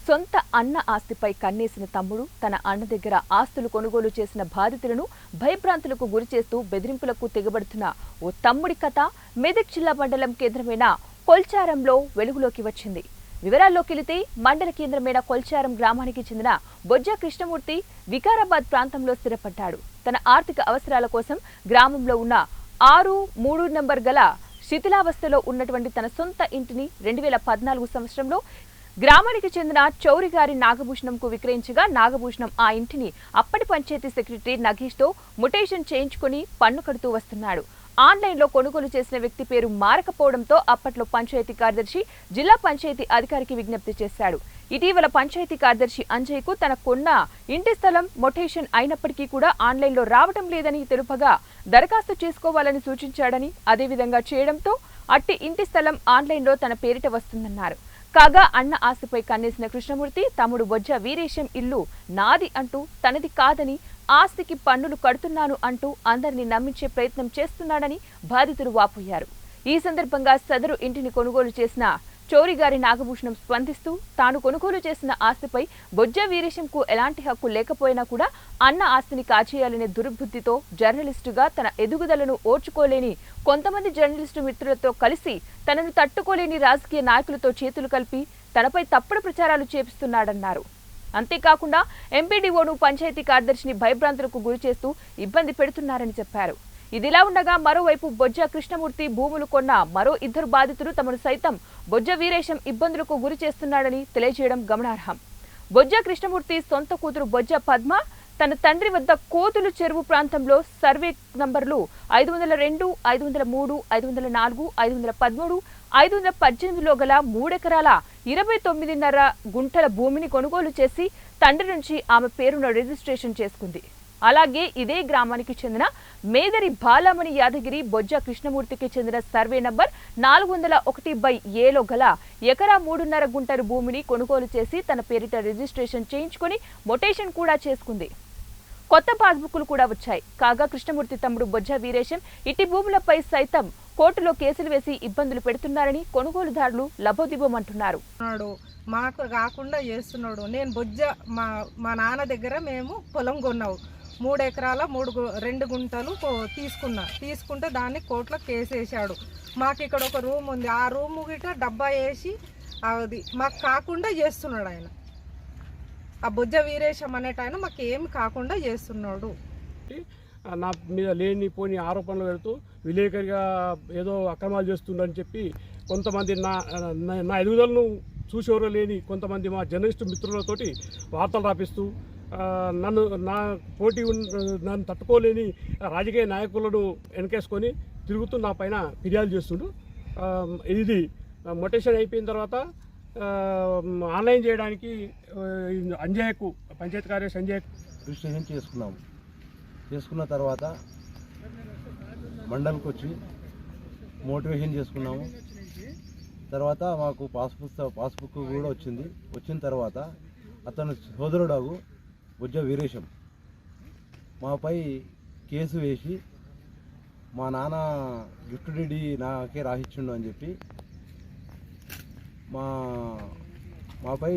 సొంత అన్న ఆస్తిపై కన్నేసిన తమ్ముడు తన అన్న దగ్గర ఆస్తులు కొనుగోలు చేసిన బాధితులను భయభ్రాంతులకు గురిచేస్తూ బెదిరింపులకు తెగబడుతున్న ఓ తమ్ముడి కథ మెదక్ జిల్లా మండలం కేంద్రమైన కొల్చారంలో వెలుగులోకి వచ్చింది. వివరాల్లోకి వెళితే మండల కేంద్రమైన కొల్చారం గ్రామానికి చెందిన బొజ్జ కృష్ణమూర్తి వికారాబాద్ ప్రాంతంలో స్థిరపడ్డాడు. తన ఆర్థిక అవసరాల కోసం గ్రామంలో ఉన్న 6-3 నంబర్ గల శిథిలావస్థలో ఉన్నటువంటి తన సొంత ఇంటిని 2014 సంవత్సరంలో గ్రామానికి చెందిన చౌరిగారి నాగభూషణంకు విక్రయించగా నాగభూషణం ఆ ఇంటిని అప్పటి పంచాయతీ సెక్రటరీ నగేష్తో ముటేషన్ చేయించుకుని పన్ను కడుతూ వస్తున్నాడు. ఆన్లైన్లో కొనుగోలు చేసిన వ్యక్తి పేరు మారకపోవడంతో అప్పట్లో పంచాయతీ కార్యదర్శి జిల్లా పంచాయతీ అధికారికి విజ్ఞప్తి చేశాడు. ఇటీవల పంచాయతీ కార్యదర్శి అంజయ్కు తన కొన్న ఇంటి స్థలం మొటేషన్ అయినప్పటికీ కూడా ఆన్లైన్లో రావడం లేదని తెలుపగా దరఖాస్తు చేసుకోవాలని సూచించాడని, అదేవిధంగా చేయడంతో అట్టి ఇంటి స్థలం ఆన్లైన్లో తన పేరిట వస్తుందన్నారు. కాగా అన్న ఆస్తిపై కన్నేసిన కృష్ణమూర్తి తమ్ముడు బొజ్జ వీరేశం ఇల్లు నాది అంటూ తనది కాదని, ఆస్తికి పన్నులు కడుతున్నాను అంటూ అందరినీ నమ్మించే ప్రయత్నం చేస్తున్నాడని బాధితులు వాపోయారు. ఈ సందర్భంగా సదరు ఇంటిని కొనుగోలు చేసిన చౌరిగారి నాగభూషణం స్పందిస్తూ తాను కొనుగోలు చేసిన ఆస్తిపై బొజ్జ వీరేశంకు ఎలాంటి హక్కు లేకపోయినా కూడా అన్న ఆస్తిని కాజేయాలనే దుర్బుద్ధితో జర్నలిస్టుగా తన ఎదుగుదలను ఓర్చుకోలేని కొంతమంది జర్నలిస్టు మిత్రులతో కలిసి తనను తట్టుకోలేని రాజకీయ నాయకులతో చేతులు కలిపి తనపై తప్పుడు ప్రచారాలు చేపిస్తున్నాడన్నారు. అంతేకాకుండా ఎంపీడీఓను పంచాయతీ కార్యదర్శిని భయభ్రాంతులకు గురిచేస్తూ ఇబ్బంది పెడుతున్నారని చెప్పారు. ఇదిలా ఉండగా మరోవైపు బొజ్జ కృష్ణమూర్తి భూములు కొన్న మరో 2 బాధితులు తమను సైతం బొజ్జ వీరేశం ఇబ్బందులకు గురి చేస్తున్నాడని తెలియజేయడం గమనార్హం. బొజ్జ కృష్ణమూర్తి సొంత కూతురు బొజ్జ పద్మ తన తండ్రి వద్ద కోతులు చెరువు ప్రాంతంలో సర్వే నంబర్లు 502, 503, 504, 513, 518లో గల 3 ఎకరాల 29.5 గుంటల భూమిని కొనుగోలు చేసి తండ్రి నుంచి ఆమె పేరును రిజిస్ట్రేషన్ చేసుకుంది. అలాగే ఇదే గ్రామానికి చెందిన మేదరి బాలమణి యాదగిరి బొజ్జ కృష్ణమూర్తికి చెందిన సర్వే నంబర్ 401/Aలో గల ఎకరా 3.5 గుంటల భూమిని కొనుగోలు చేసి తన పేరిట రిజిస్ట్రేషన్ చేయించుకుని మొటేషన్ కూడా చేసుకుంది. కొత్త పాస్బుక్లు కూడా వచ్చాయి. కాగా కృష్ణమూర్తి తమ్ముడు బొజ్జ వీరేశం ఇట్టి భూములపై సైతం కోర్టులో కేసులు వేసి ఇబ్బందులు పెడుతున్నారని కొనుగోలుదారులు లబోదిబోమంటున్నారు. మాకు కాకుండా చేస్తున్నాడు. నేను బొజ్జ మా నాన్న దగ్గర మేము పొలం కొన్నావు 3 ఎకరాల 2 గుంటలు తీసుకుంటే దాన్ని కోర్టులో కేసు వేసాడు. మాకు ఇక్కడ ఒక రూమ్ ఉంది, ఆ రూమ్ గిట్ట డబ్బా వేసి అది మాకు కాకుండా చేస్తున్నాడు ఆయన. ఆ బొజ్జ వీరేశం అనేట ఆయన మాకు ఏమి కాకుండా చేస్తున్నాడు. నా మీద లేని పోని ఆరోపణలు పెడుతూ విలేకరిగా ఏదో అక్రమాలు చేస్తుండని చెప్పి కొంతమంది నా ఎదుగుదలను చూసేవారు లేని కొంతమంది మా జర్నలిస్టు మిత్రులతోటి వార్తలు రాపిస్తూ నన్ను తట్టుకోలేని రాజకీయ నాయకులను వెనకేసుకొని తిరుగుతూ నా పైన ఫిర్యాదు చేస్తుండు. ఇది మొటేషన్ అయిపోయిన తర్వాత ఆన్లైన్ చేయడానికి అంజయ్యకు పంచాయతీ కార్యదర్శి అంజయ్యకు రిజిస్ట్రేషన్ చేసుకున్న తర్వాత మండలికి వచ్చి మోటివేషన్ చేసుకున్నాము. తర్వాత మాకు పాస్బుక్ కూడా వచ్చిన తర్వాత అతను సోదరుడు బొజ్జ వీరేశం మాపై కేసు వేసి మా నాన్న గిఫ్ట్ డీడీ నాకే రాసిచ్చిండు అని చెప్పి మాపై